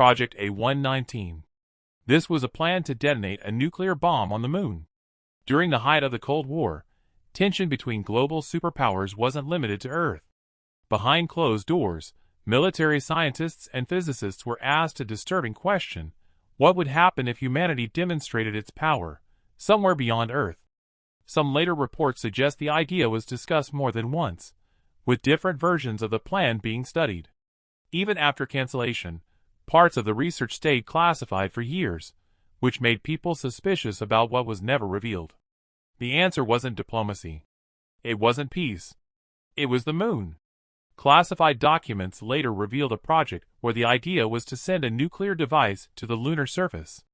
Project A119. This was a plan to detonate a nuclear bomb on the moon. During the height of the Cold War, tension between global superpowers wasn't limited to Earth. Behind closed doors, military scientists and physicists were asked a disturbing question: what would happen if humanity demonstrated its power somewhere beyond Earth? Some later reports suggest the idea was discussed more than once, with different versions of the plan being studied. Even after cancellation, parts of the research stayed classified for years, which made people suspicious about what was never revealed. The answer wasn't diplomacy. It wasn't peace. It was the moon. Classified documents later revealed a project where the idea was to send a nuclear device to the lunar surface.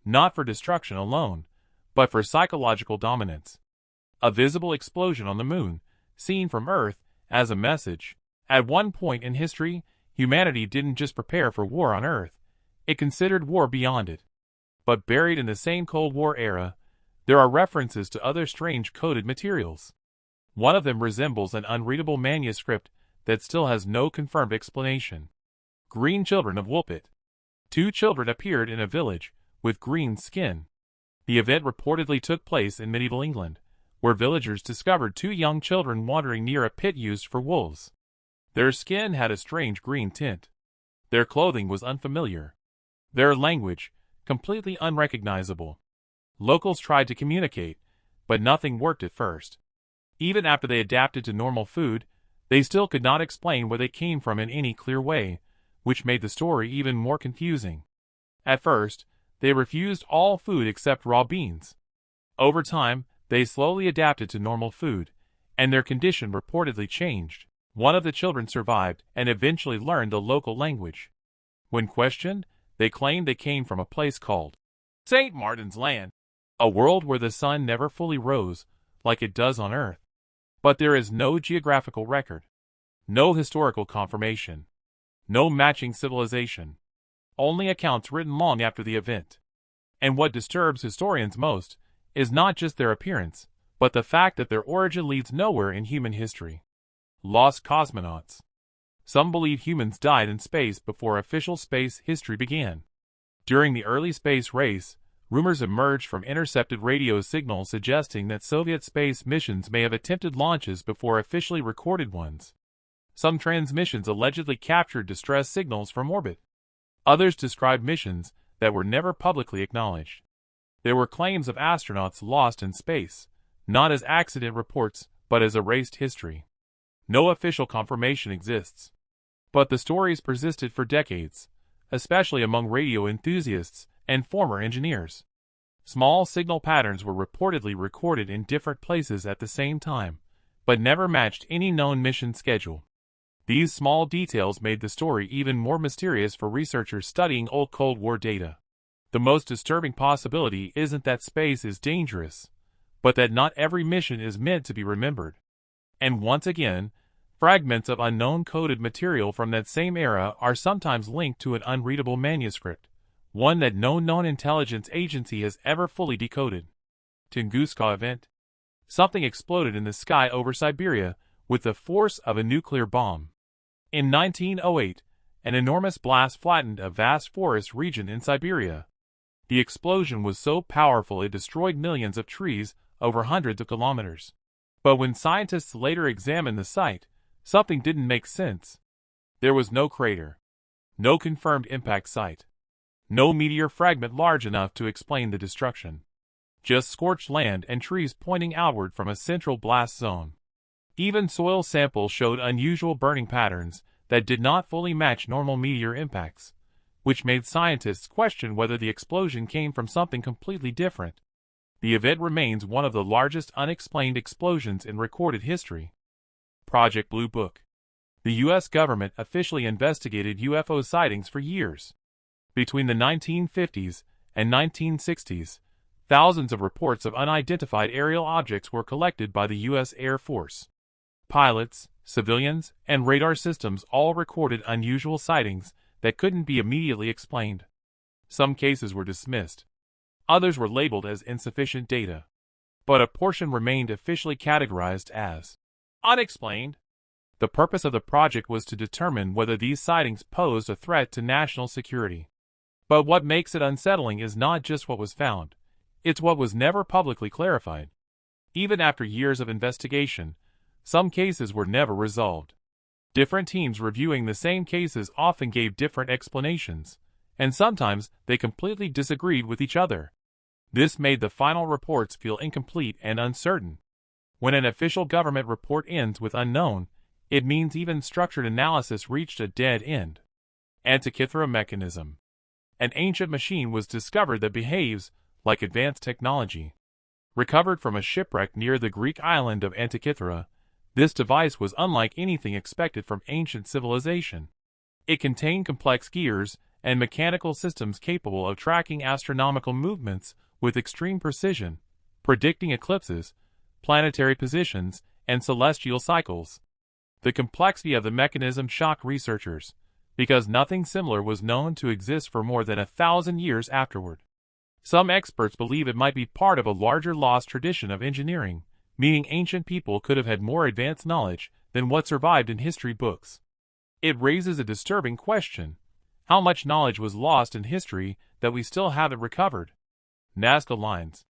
Not for destruction alone, but for psychological dominance. A visible explosion on the moon, seen from Earth, as a message. At one point in history, humanity didn't just prepare for war on Earth, it considered war beyond it. But buried in the same Cold War era, there are references to other strange coded materials. One of them resembles an unreadable manuscript that still has no confirmed explanation. Green children of Woolpit. 2 children appeared in a village with green skin. The event reportedly took place in medieval England, where villagers discovered 2 young children wandering near a pit used for wolves. Their skin had a strange green tint. Their clothing was unfamiliar. Their language, completely unrecognizable. Locals tried to communicate, but nothing worked at first. Even after they adapted to normal food, they still could not explain where they came from in any clear way, which made the story even more confusing. At first, they refused all food except raw beans. Over time, they slowly adapted to normal food, and their condition reportedly changed. One of the children survived and eventually learned the local language. When questioned, they claimed they came from a place called St. Martin's Land, a world where the sun never fully rose, like it does on Earth. But there is no geographical record, no historical confirmation, no matching civilization, only accounts written long after the event. And what disturbs historians most is not just their appearance, but the fact that their origin leads nowhere in human history. Lost cosmonauts. Some believe humans died in space before official space history began. During the early space race, rumors emerged from intercepted radio signals suggesting that Soviet space missions may have attempted launches before officially recorded ones. Some transmissions allegedly captured distress signals from orbit. Others described missions that were never publicly acknowledged. There were claims of astronauts lost in space, not as accident reports, but as erased history. No official confirmation exists. But the stories persisted for decades, especially among radio enthusiasts and former engineers. Small signal patterns were reportedly recorded in different places at the same time, but never matched any known mission schedule. These small details made the story even more mysterious for researchers studying old Cold War data. The most disturbing possibility isn't that space is dangerous, but that not every mission is meant to be remembered. And once again, fragments of unknown coded material from that same era are sometimes linked to an unreadable manuscript, one that no known intelligence agency has ever fully decoded. Tunguska Event. Something exploded in the sky over Siberia with the force of a nuclear bomb. In 1908, an enormous blast flattened a vast forest region in Siberia. The explosion was so powerful it destroyed millions of trees over hundreds of kilometers. But when scientists later examined the site, something didn't make sense. There was no crater, no confirmed impact site, no meteor fragment large enough to explain the destruction. Just scorched land and trees pointing outward from a central blast zone. Even soil samples showed unusual burning patterns that did not fully match normal meteor impacts, which made scientists question whether the explosion came from something completely different. The event remains one of the largest unexplained explosions in recorded history. Project Blue Book. The U.S. government officially investigated UFO sightings for years. Between the 1950s and 1960s, thousands of reports of unidentified aerial objects were collected by the U.S. Air Force. Pilots, civilians, and radar systems all recorded unusual sightings that couldn't be immediately explained. Some cases were dismissed. Others were labeled as insufficient data. But a portion remained officially categorized as unexplained. The purpose of the project was to determine whether these sightings posed a threat to national security. But what makes it unsettling is not just what was found, it's what was never publicly clarified. Even after years of investigation, some cases were never resolved. Different teams reviewing the same cases often gave different explanations, and sometimes they completely disagreed with each other. This made the final reports feel incomplete and uncertain. When an official government report ends with unknown, it means even structured analysis reached a dead end. Antikythera Mechanism. An ancient machine was discovered that behaves like advanced technology. Recovered from a shipwreck near the Greek island of Antikythera, this device was unlike anything expected from ancient civilization. It contained complex gears and mechanical systems capable of tracking astronomical movements with extreme precision, predicting eclipses, planetary positions, and celestial cycles. The complexity of the mechanism shocked researchers, because nothing similar was known to exist for more than 1,000 years afterward. Some experts believe it might be part of a larger lost tradition of engineering, meaning ancient people could have had more advanced knowledge than what survived in history books. It raises a disturbing question: how much knowledge was lost in history that we still haven't recovered? Nazca Lines.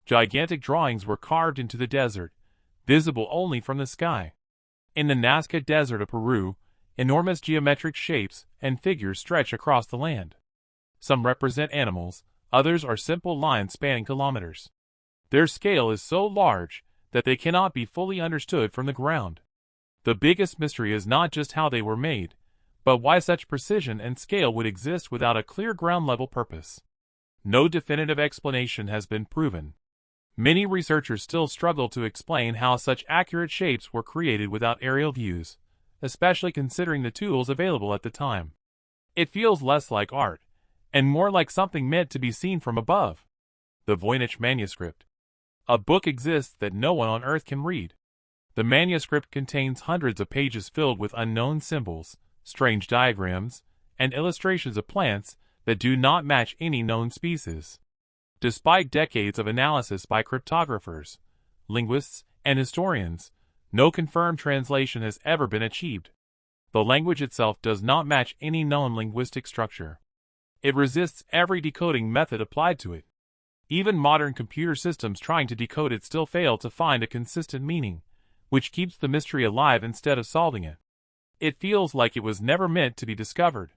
Gigantic drawings were carved into the desert, visible only from the sky. In the Nazca Desert of Peru, enormous geometric shapes and figures stretch across the land. Some represent animals, others are simple lines spanning kilometers. Their scale is so large that they cannot be fully understood from the ground. The biggest mystery is not just how they were made, but why such precision and scale would exist without a clear ground-level purpose. No definitive explanation has been proven. Many researchers still struggle to explain how such accurate shapes were created without aerial views, especially considering the tools available at the time. It feels less like art, and more like something meant to be seen from above. The Voynich Manuscript. A book exists that no one on Earth can read. The manuscript contains hundreds of pages filled with unknown symbols, strange diagrams, and illustrations of plants that do not match any known species. Despite decades of analysis by cryptographers, linguists, and historians, no confirmed translation has ever been achieved. The language itself does not match any known linguistic structure. It resists every decoding method applied to it. Even modern computer systems trying to decode it still fail to find a consistent meaning, which keeps the mystery alive instead of solving it. It feels like it was never meant to be discovered.